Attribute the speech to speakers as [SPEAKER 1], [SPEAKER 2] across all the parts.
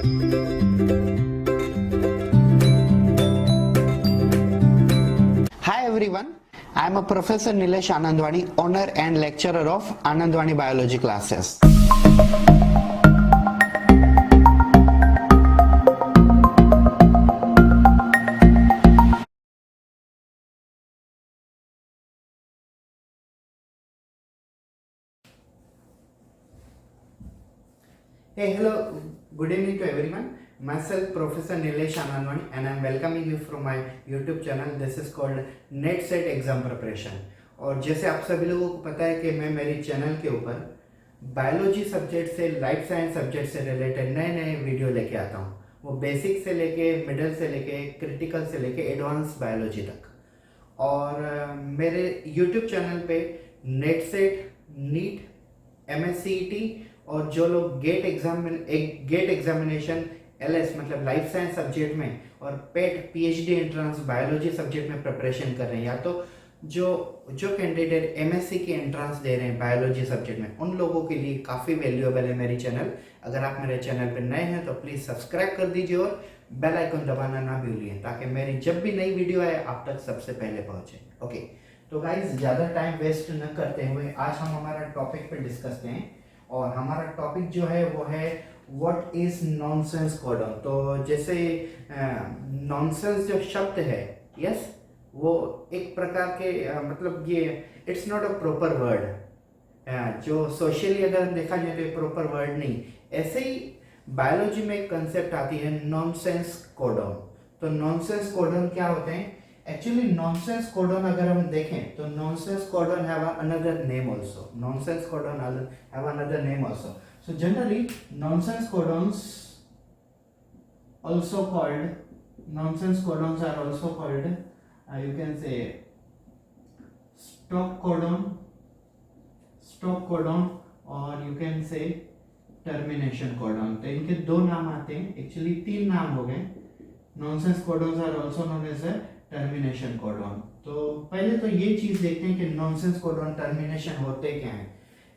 [SPEAKER 1] Hi everyone, I am a Professor Nilesh Anandwani, owner and lecturer of Anandwani Biology classes. Hey, hello, good evening to everyone. Myself, Professor Nilesh Anandwani, and I am welcoming you from my YouTube channel. This is called net set exam preparation. और जैसे आप सभी लोगों को पता है कि मैं मेरी चैनल के ऊपर बायोलॉजी सब्जेक्ट से लाइफ साइंस सब्जेक्ट से रिलेटेड नए नए वीडियो लेके आता हूँ. वो बेसिक से लेके मिडिल से लेके क्रिटिकल से लेके एडवांस बायोलॉजी तक. और मेरे YouTube चैनल पे नेट सेट, नीट, MSCET और जो लोग गेट एग्जामिनेशन LS मतलब लाइफ साइंस सब्जेक्ट में और पेट PhD एंट्रेंस बायोलॉजी सब्जेक्ट में प्रिपरेशन कर रहे हैं, या तो जो कैंडिडेट MSc की एंट्रेंस दे रहे हैं बायोलॉजी सब्जेक्ट में, उन लोगों के लिए काफ़ी वैल्यूएबल है मेरी चैनल. अगर आप मेरे चैनल पर नए हैं तो प्लीज़ सब्सक्राइब कर दीजिए और बेल आइकन दबाना ना भूलिए, ताकि मेरी जब भी नई वीडियो आए आप तक सबसे पहले पहुंचे. ओके, तो गाइज ज़्यादा टाइम वेस्ट न करते हुए आज हम हमारा टॉपिक पे डिस्कस करें. और हमारा टॉपिक जो है वो है व्हाट इज नॉनसेंस कोडन. तो जैसे नॉनसेंस जो शब्द है, यस, वो एक प्रकार के मतलब ये it's not a proper word. जो सोशली अगर देखा जाए तो प्रॉपर वर्ड नहीं. ऐसे ही बायोलॉजी में एक कंसेप्ट आती है नॉनसेंस कोडन. तो नॉनसेंस कोडन क्या होते हैं? एक्चुअली नॉनसेंस कोडन अगर हम देखें तो nonsense codon have another name also. Nonsense codon have another name also. So generally nonsense codons are also called you can say stop codon or you can say termination codon. तो इनके दो नाम आते हैं, एक्चुअली तीन नाम हो गए. nonsense codons are also known as a termination codon. तो पहले तो ये चीज देखते हैं कि nonsense codon termination होते क्या हैं.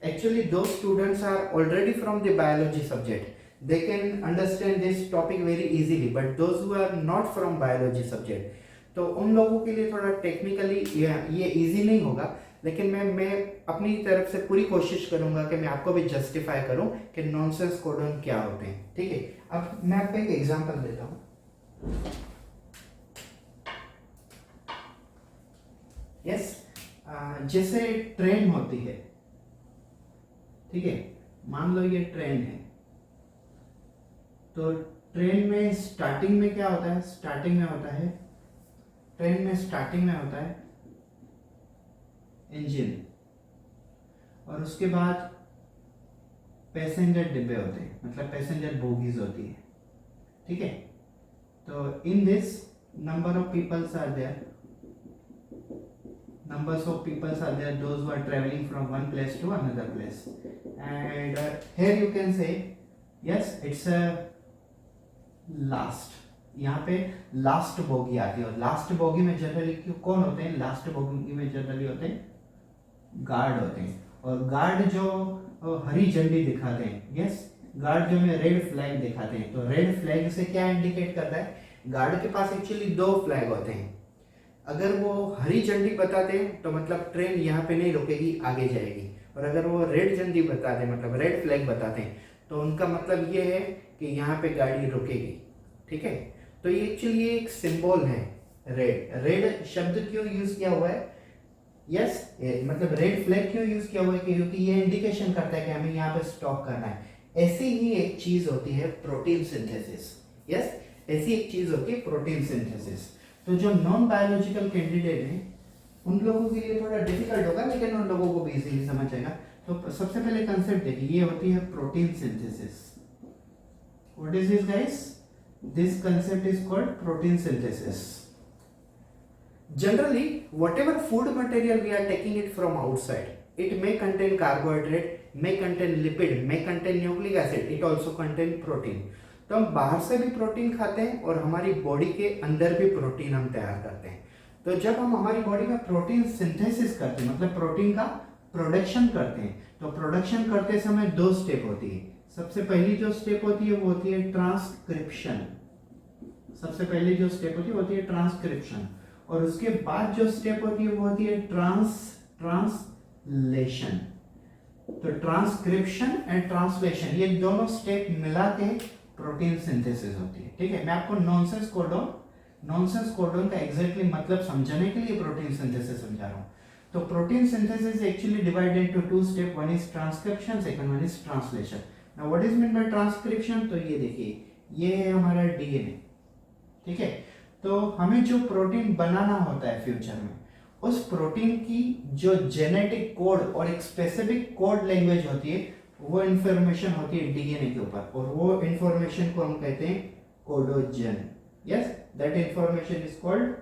[SPEAKER 1] Actually, those students are already from the biology subject. They can understand this topic very easily. But those who are not from biology subject, तो उन लोगों के लिए थोड़ा टेक्निकली ये इजी नहीं होगा. लेकिन मैं अपनी तरफ से पूरी कोशिश करूंगा कि मैं आपको भी जस्टिफाई करूं कि नॉनसेंस कोडन क्या होते हैं. ठीक है, अब मैं आपको एक एग्जांपल देता हूं. यस, जैसे ट्रेन होती है, ठीक है, मान लो ये ट्रेन है. तो ट्रेन में स्टार्टिंग में क्या होता है? ट्रेन में स्टार्टिंग में होता है इंजन, और उसके बाद पैसेंजर डिब्बे होते हैं, मतलब पैसेंजर बोगीज होती है. ठीक है, तो in this number of peoples are there. Numbers of people are there, those who are traveling from one place to another place. And here you can say yes, it's a last. यहाँ पे last bogie आती है. और last bogie में generally कौन होते हैं? Last bogie में जनरली होते हैं गार्ड होते हैं. और गार्ड जो हरी झंडी दिखाते हैं, यस, गार्ड जो में रेड फ्लैग दिखाते हैं. तो रेड फ्लैग से क्या इंडिकेट करता है? गार्ड के पास एक्चुअली दो फ्लैग होते हैं. अगर वो हरी झंडी बताते हैं तो मतलब ट्रेन यहाँ पे नहीं रुकेगी, आगे जाएगी. और अगर वो रेड झंडी बताते हैं, मतलब रेड फ्लैग बताते हैं, तो उनका मतलब ये है कि यहाँ पे गाड़ी रुकेगी. ठीक है, तो ये एक्चुअली एक सिंबल है. रेड शब्द क्यों यूज किया हुआ है? यस, मतलब रेड फ्लैग क्यों यूज किया हुआ है? क्योंकि ये इंडिकेशन करता है कि हमें यहाँ पे स्टॉप करना है. ऐसी ही एक चीज होती है प्रोटीन सिंथेसिस. यस, ऐसी एक चीज होती है प्रोटीन सिंथेसिस. तो जो नॉन बायोलॉजिकल कैंडिडेट हैं उन लोगों के लिए थोड़ा डिफिकल्ट होगा, लेकिन उन लोगों को भी इजीली समझ आएगा. तो सबसे पहले कंसेप्ट देखिए, ये होती है protein synthesis. What is this guys? This concept is called protein synthesis. Generally whatever food material we are taking it from outside, it may contain carbohydrate, may contain lipid, may contain nucleic acid, it also contain protein. तो हम बाहर से भी protein खाते हैं और हमारी body के अंदर भी प्रोटीन हम तैयार करते हैं. तो जब हम हमारी बॉडी में प्रोटीन सिंथेसिस करते हैं, मतलब प्रोटीन का प्रोडक्शन करते हैं, तो प्रोडक्शन करते समय दो स्टेप होती है. सबसे पहली जो स्टेप होती है वो होती है ट्रांसक्रिप्शन। सबसे पहली जो स्टेप होती है वो होती है ट्रांसक्रिप्शन, और उसके बाद जो स्टेप होती है वो होती है ट्रांसलेशन। तो ट्रांसक्रिप्शन एंड ट्रांसलेशन ये दोनों स्टेप मिला के प्रोटीन सिंथेसिस होती है। ठीक है, मैं आपको नॉनसेंस कोडॉन का एग्जैक्टली मतलब समझाने के लिए प्रोटीन सिंथेसिस समझा रहा हूँ। तो protein synthesis actually divided into two step, one is transcription, second one is translation. Now what is mean by transcription? तो ये देखिए, ये है हमारा डीएनए। ठीक है, तो हमें जो प्रोटीन बनाना होता है फ्यूचर में, उस प्रोटीन की जो जेनेटिक कोड और एक स्पेसिफिक कोड लैंग्वेज होती है, वो इंफॉर्मेशन होती है डीएनए के ऊपर, और वो इंफॉर्मेशन को हम कहते हैं codogen. Yes, that information is called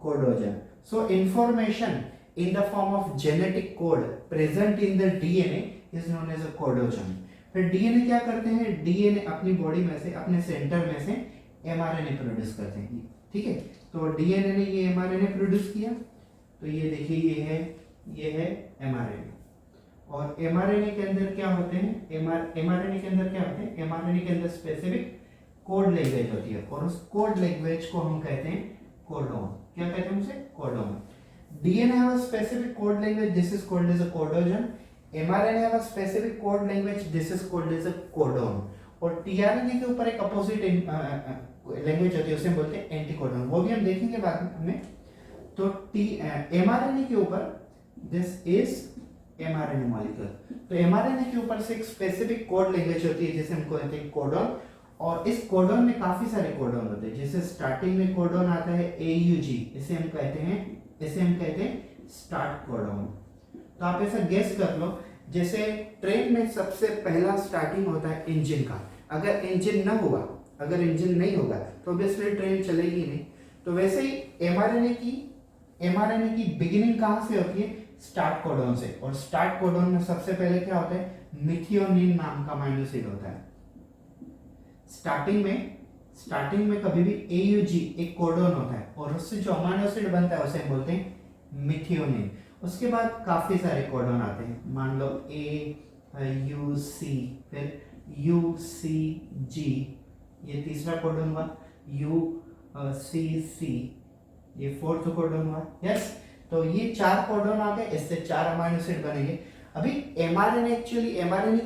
[SPEAKER 1] codogen. So information in the form of genetic code present in the DNA is known as a कोडोजन। फिर डीएनए क्या करते हैं? डीएनए अपनी बॉडी में से, अपने सेंटर में से एमआरएनए प्रोड्यूस करते हैं। ठीक है, तो डीएनए ने ये एमआरएनए प्रोड्यूस किया, तो ये देखिए ये है एमआरएनए। और एमआरएनए के अंदर क्या होते हैं? एमआरएनए के अंदर क्या होते हैं? एमआरएनए के अंदर स्पेसिफिक कोड लैंग्वेज होती है, और उस कोड लैंग्वेज को हम कहते हैं कोडोन। क्या कहते हैं उसे? Codon. DNA have a specific code language, this is called as a codogen. mRNA have a specific code language, this is called as a codon. और tRNA के ऊपर एक अपोजिट लैंग्वेज होती है, उसे हम बोलते हैं एंटीकोडन, वो भी हम देखेंगे बाद में। तो mRNA के ऊपर दिस इज mRNA मॉलिक्यूल। तो mRNA के ऊपर से एक स्पेसिफिक कोड लैंग्वेज होती है जिसे हम कहते हैं कोडन, और इस कोडन में काफी सारे कोडन होते हैं। जैसे स्टार्टिंग में कोडन आता है AUG, इसे हम कहते हैं स्टार्ट कोडन। तो आप ऐसा गेस कर लो, जैसे ट्रेन में सबसे पहला स्टार्टिंग होता है इंजन का। अगर इंजन नहीं होगा तो ऑब्वियसली ट्रेन चलेगी नहीं। तो वैसे ही एमआरएनए की बिगिनिंग कहां से होती है? स्टार्ट कोडन से। और स्टार्ट कोडन में सबसे पहले क्या होता है? मिथियोनिन नाम का अमीनो एसिड होता है। स्टार्टिंग में कभी भी AUG एक कोडोन होता है, और उससे जो अमीनो एसिड बनता है उसे हम बोलते हैं मिथियोनिन। उसके बाद काफी सारे कोडोन आते हैं, मान लो AUC, फिर UCG, ये तीसरा कोडोन हुआ, UCC, ये फोर्थ कोडोन हुआ। यस, तो ये 4 कोडोन आ गए, इससे 4 अमीनो एसिड बनेंगे। अभी एमआरएनए की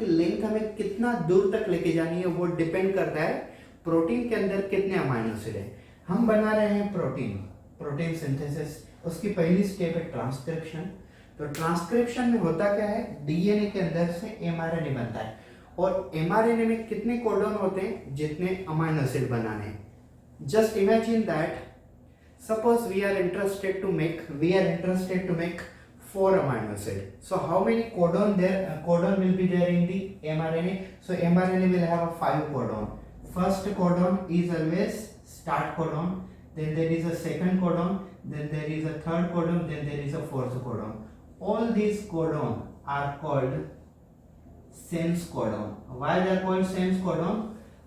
[SPEAKER 1] लेंथ हमें कितना दूर तक लेके जानी है वो डिपेंड करता है प्रोटीन के अंदर कितने अमीनो एसिड है। हम बना रहे हैं प्रोटीन सिंथेसिस, उसकी पहली स्टेप है ट्रांसक्रिप्शन। तो ट्रांसक्रिप्शन में होता क्या है? डीएनए के अंदर से एमआरएनए बनता है, और एमआरएनए में कितने कोडोन होते हैं? जितने अमीनो एसिड बनाने हैं। Just imagine that suppose we are interested to make 4 amino acid. So how many codon will be there in the mRNA? So mRNA will have a 5 codon. First codon is always start codon, then there is a second codon, then there is a third codon, then there is a fourth codon. All these codon are called sense codon. Why they are called sense codon?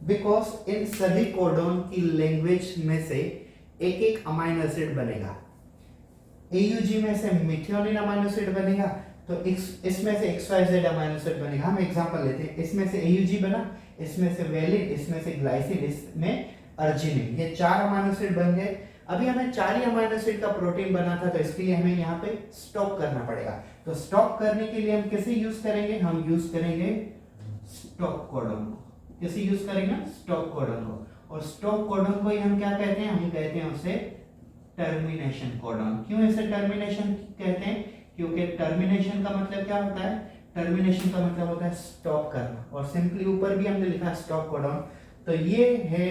[SPEAKER 1] Because इन सभी codon की language में से एक amino acid बनेगा। AUG में से methionine amino acid बनेगा, तो इसमें से XYZ अमीनो एसिड बनेगा। हम एग्जांपल लेते हैं, इसमें से AUG बना, इसमें से वेलिन, इसमें से ग्लाइसिन, इसमें अर्जिनिन, ये 4 अमीनो एसिड बन गए। अभी हमें 4 ही अमीनो एसिड का प्रोटीन बना था, तो इसके लिए हमें यहाँ पे स्टॉक करना पड़ेगा। तो स्टॉक करने के लिए हम किसे यूज करेंगे? हम यूज करेंगे स्टॉप कोडन को। किसे यूज करेंगे? स्टॉप कोडन को। और स्टॉप कोडन को ही हम क्या कहते हैं? हम कहते हैं उसे टर्मिनेशन कोडन। क्यों इसे टर्मिनेशन कहते हैं? क्योंकि टर्मिनेशन का मतलब क्या होता है? टर्मिनेशन का मतलब होता है स्टॉप करना, और सिंपली ऊपर भी हमने लिखा स्टॉप कोडन। तो ये है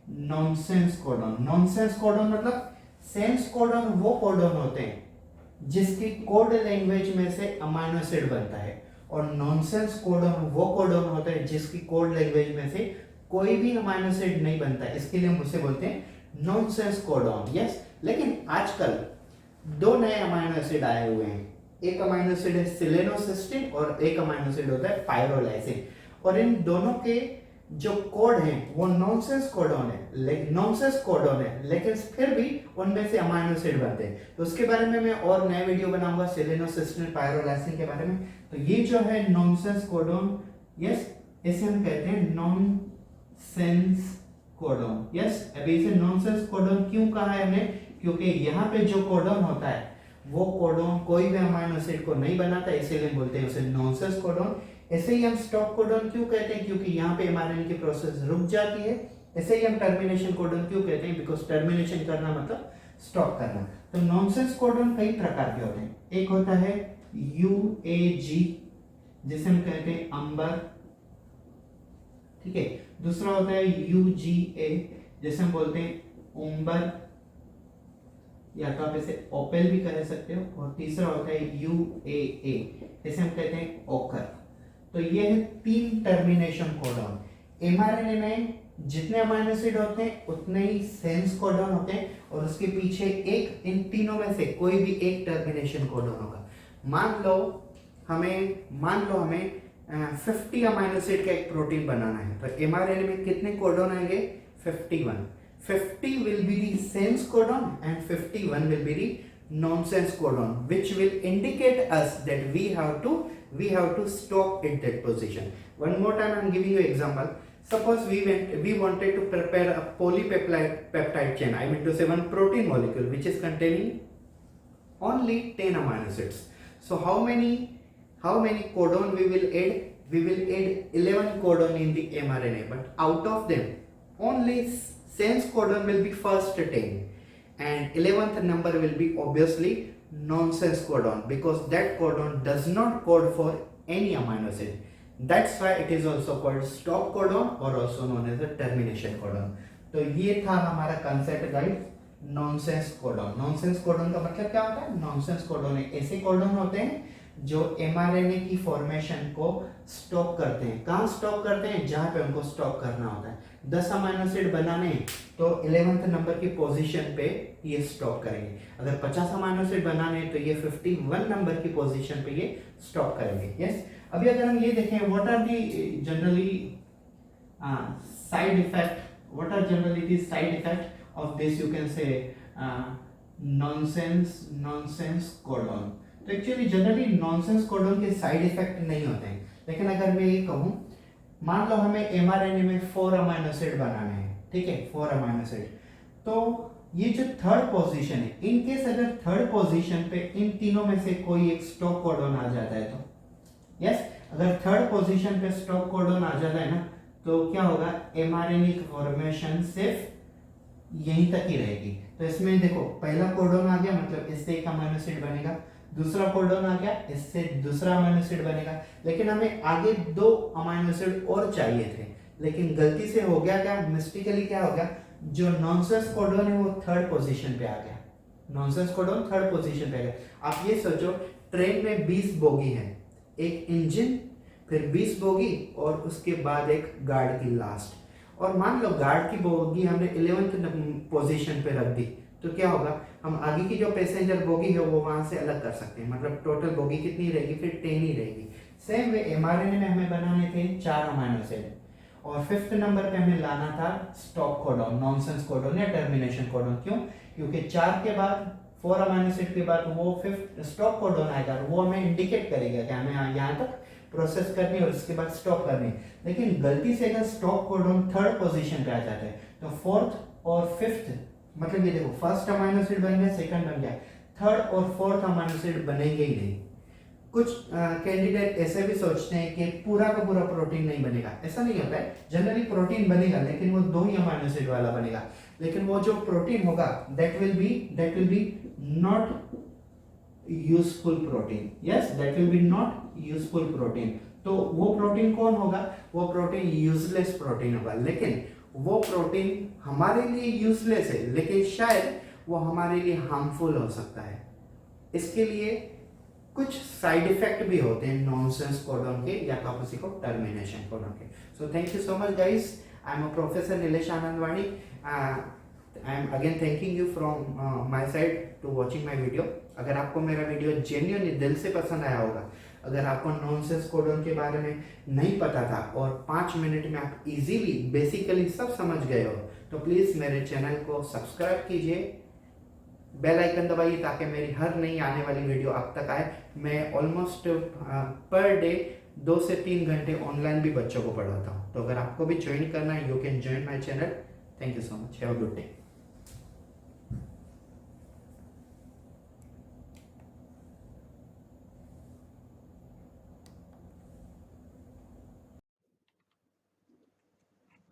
[SPEAKER 1] नॉनसेंस कोडन। नॉनसेंस कोडन मतलब सेंस कोडन वो कोडन होते हैं जिसकी कोड लैंग्वेज में से अमीनो एसिड बनता है, और नॉनसेंस कोडन वो कोडन होता है जिसकी कोड लैंग्वेज में से कोई भी अमीनो एसिड नहीं बनता है। इसके लिए हम उसे बोलते हैं नॉनसेंस कोडन। यस, लेकिन आजकल 2 नए अमीनो एसिड आए हुए हैं। एक अमीनो एसिड है सिलेनोसिस्टीन, और एक अमीनो एसिड होता है पायरोलाइसिन। और इन दोनों के जो कोड हैं वो नॉनसेंस कोडन है, लेकिन फिर भी उनमें से अमीनो एसिड बनते हैं। तो उसके बारे में मैं और नया वीडियो बनाऊंगा सिलेनोसिस्टीन, पायरोलाइसिन के बारे में। तो ये जो है नॉनसेंस कोडन, यस, इसे हम कहते हैं नॉनसेंस कोडॉन। यस, अभी इसे नॉनसेंस कोडॉन क्यों कहा है हमने, क्योंकि यहाँ पे जो कोडॉन होता है वो कोडॉन कोई भी अमाइनो एसिड को नहीं बनाता, इसीलिए बोलते हैं उसे नॉनसेंस कोडॉन। ऐसे ही हम स्टॉप कोडॉन क्यों कहते हैं, क्योंकि यहाँ पे एमआरएनए की प्रोसेस रुक जाती है। ऐसे ही हम टर्मिनेशन कोडॉन क्यों कहते हैं, बिकॉज टर्मिनेशन करना मतलब स्टॉप करना। तो नॉनसेंस कोडॉन कई प्रकार के होते हैं। एक होता है यूएजी, जिसे हम कहते हैं अंबर, ठीक है। दूसरा होता है यूजीए, जैसे हम बोलते हैं उम्बर, या तो आप इसे ओपेल भी कह सकते हो। और तीसरा होता है यूएए, इसे हम कहते हैं ओकर। तो ये है 3 टर्मिनेशन कोडॉन। एमआरएनए में जितने अमाइनो एसिड होते हैं उतने ही सेंस कोडॉन होते हैं, और उसके पीछे एक, इन तीनों में से कोई भी एक टर्मिनेशन कोडॉन होगा। मान लो हमें 50 अमाइनो एसिड का एक प्रोटीन बनाना है, तो एमआरएनए में कितने कोडॉन आएंगे, 51। 50 will be the sense codon and 51 will be the nonsense codon, which will indicate us that we have to stop at that position. One more time I am giving you example. Suppose we wanted to prepare a polypeptide chain, I mean to say one protein molecule which is containing only 10 amino acids. So how many codon we will add? We will add 11 codon in the mRNA, but out of them only sense codon will be first 10, and 11th number will be obviously nonsense codon, because that codon does not code for any amino acid. That's why it is also called stop codon or also known as a termination codon. तो ये था हमारा concept guide, nonsense codon. Nonsense codon का मतलब क्या होता है, nonsense codon ऐसे कोडॉन होते हैं जो एमआरएनए की फॉर्मेशन को स्टॉप करते हैं। कहाँ स्टॉप करते हैं, जहां पे उनको स्टॉप करना होता है। 10 अमाइनो एसिड बनाने तो 11th नंबर की पोजीशन पे ये स्टॉप करेंगे। अगर 50 अमाइनो एसिड बनाने तो ये 51 नंबर की पोजीशन पे ये स्टॉप करेंगे। यस, अभी अगर हम ये देखें, what are the generally side effect, what are generally the side effect of this, you can say nonsense codon. तो एक्चुअली जनरली नॉनसेंस कोडॉन के साइड इफेक्ट नहीं होते हैं, लेकिन अगर मैं ये कहूँ, मान लो हमें एमआरएनए में 4 अमाइनो एसिड बनाने हैं, ठीक है, 4 अमाइनो एसिड। तो ये जो थर्ड पोजीशन है, इन केस अगर थर्ड पोजीशन पे इन तीनों में से कोई एक स्टॉप कोडॉन आ जाता है, तो यस, अगर थर्ड पोजीशन पे स्टॉप कोडॉन आ जाता है ना, तो क्या होगा, एमआरएनए की फॉर्मेशन सिर्फ यहीं तक ही रहेगी। तो इसमें देखो, पहला कोडॉन आ गया मतलब इससे एक अमाइनो एसिड बनेगा, दूसरा कोडॉन आ गया इससे दूसरा अमाइनो एसिड बनेगा, लेकिन हमें आगे 2 अमाइनो एसिड और चाहिए थे, लेकिन गलती से हो गया क्या, मिस्टेकली क्या हो गया, जो नॉनसेंस कोडॉन है वो थर्ड पोजीशन पे आ गया। नॉनसेंस कोडॉन थर्ड पोजीशन पे आ गया। आप ये सोचो, ट्रेन में 20 बोगी है, एक इंजन, फिर 20 बोगी और उसके बाद एक गार्ड की लास्ट। और मान लो गार्ड की बोगी हमने 11th पोजीशन पे रख दी, तो क्या होगा, हम आगे की जो पैसेंजर बोगी है वो वहां से अलग कर सकते हैं, मतलब टोटल बोगी कितनी रहेगी, फिर 10 ही रहेगी। सेम वे एमआरएनए में हमें बनाने थे 4 अमाइनो एसिड, और 5th नंबर पे हमें लाना था स्टॉप कोडॉन, नॉनसेंस कोडॉन या टर्मिनेशन कोडॉन। क्यों, क्योंकि 4 के बाद 4 अमाइनो एसिड के बाद वो 5th स्टॉप कोडॉन आएगा, और वो हमें इंडिकेट करेगा कि हमें यहाँ तक प्रोसेस करनी है और उसके बाद स्टॉप करनी है। लेकिन गलती से अगर स्टॉप कोडॉन थर्ड पोजीशन पे आ जाता है, तो 4th और 5th, मतलब ये देखो, फर्स्ट अमाइनो एसिड बन गया, सेकंड बन गया, थर्ड और 4th अमाइनो एसिड बनेंगे ही नहीं। कुछ कैंडिडेट ऐसे भी सोचते हैं कि पूरा का पूरा प्रोटीन नहीं बनेगा, ऐसा नहीं होता है। जनरली प्रोटीन बनेगा, लेकिन वो 2 ही अमाइनो एसिड वाला बनेगा, लेकिन वो जो प्रोटीन होगा that will be not useful protein. Yes, that will be not useful protein. तो वो प्रोटीन कौन होगा, वो प्रोटीन यूजलेस प्रोटीन होगा। लेकिन वो प्रोटीन हमारे लिए यूजलेस है, लेकिन शायद वो हमारे लिए हार्मफुल हो सकता है। इसके लिए कुछ साइड इफेक्ट भी होते हैं नॉनसेंस कोडॉन के, या तो किसी को टर्मिनेशन कोडॉन के। So thank you so much guys, I am a professor Nilesh Anandwani. I am again thanking you from my side to watching my video. अगर आपको मेरा वीडियो जेन्युइनली दिल से पसंद आया होगा, अगर आपको नॉनसेंस कोडॉन के बारे में नहीं पता था और 5 मिनट में आप इजीली बेसिकली सब समझ गए हो, तो प्लीज़ मेरे चैनल को सब्सक्राइब कीजिए, बेल आइकन दबाइए, ताकि मेरी हर नई आने वाली वीडियो आप तक आए। मैं ऑलमोस्ट पर डे 2 से 3 घंटे ऑनलाइन भी बच्चों को पढ़ाता हूँ। तो अगर आपको भी ज्वाइन करना है, you can join my channel. Thank you so much, have a good day.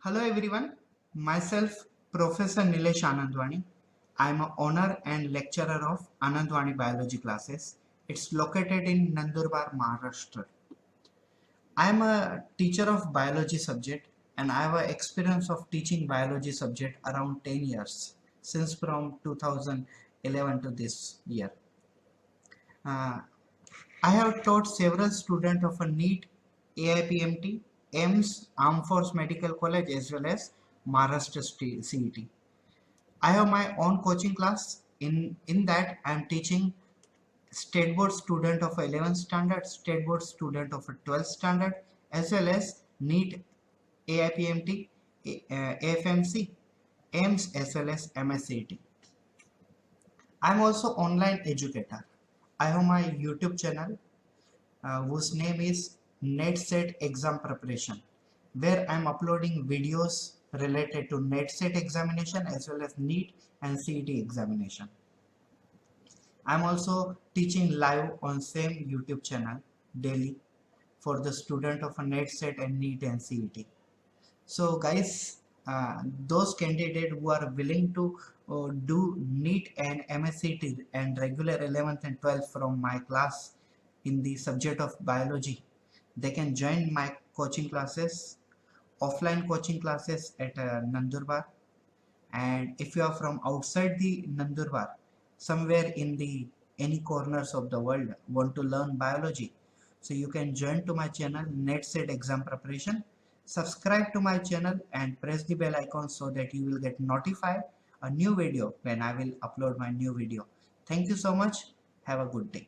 [SPEAKER 1] Hello everyone, myself Professor Nilesh Anandwani. I am a owner and lecturer of Anandwani Biology classes. It's located in Nandurbar, Maharashtra. I am a teacher of biology subject and I have a experience of teaching biology subject around 10 years since from 2011 to this year. Uh, I have taught several students of a NEET, AIPMT, AIMS, Armed Force Medical College as well as Maharashtra CET. I have my own coaching class. In that I am teaching state board student of 11th standard, state board student of a 12th standard, as well as NEET, AIPMT, AFMC, AIMS as well as MSCET. I am also online educator. I have my YouTube channel whose name is NetSet Exam Preparation, where I am uploading videos related to NetSet examination as well as NEET and CET examination. I am also teaching live on same YouTube channel daily for the student of a NetSet and NEET and CET. So guys, those candidates who are willing to do NEET and MSCT and regular 11th and 12th from my class in the subject of biology, they can join my coaching classes, offline coaching classes at Nandurbar. And if you are from outside the Nandurbar, somewhere in the any corners of the world want to learn biology, so you can join to my channel NetSet Exam Preparation. Subscribe to my channel and press the bell icon so that you will get notified a new video when I will upload my new video. Thank you so much. Have a good day.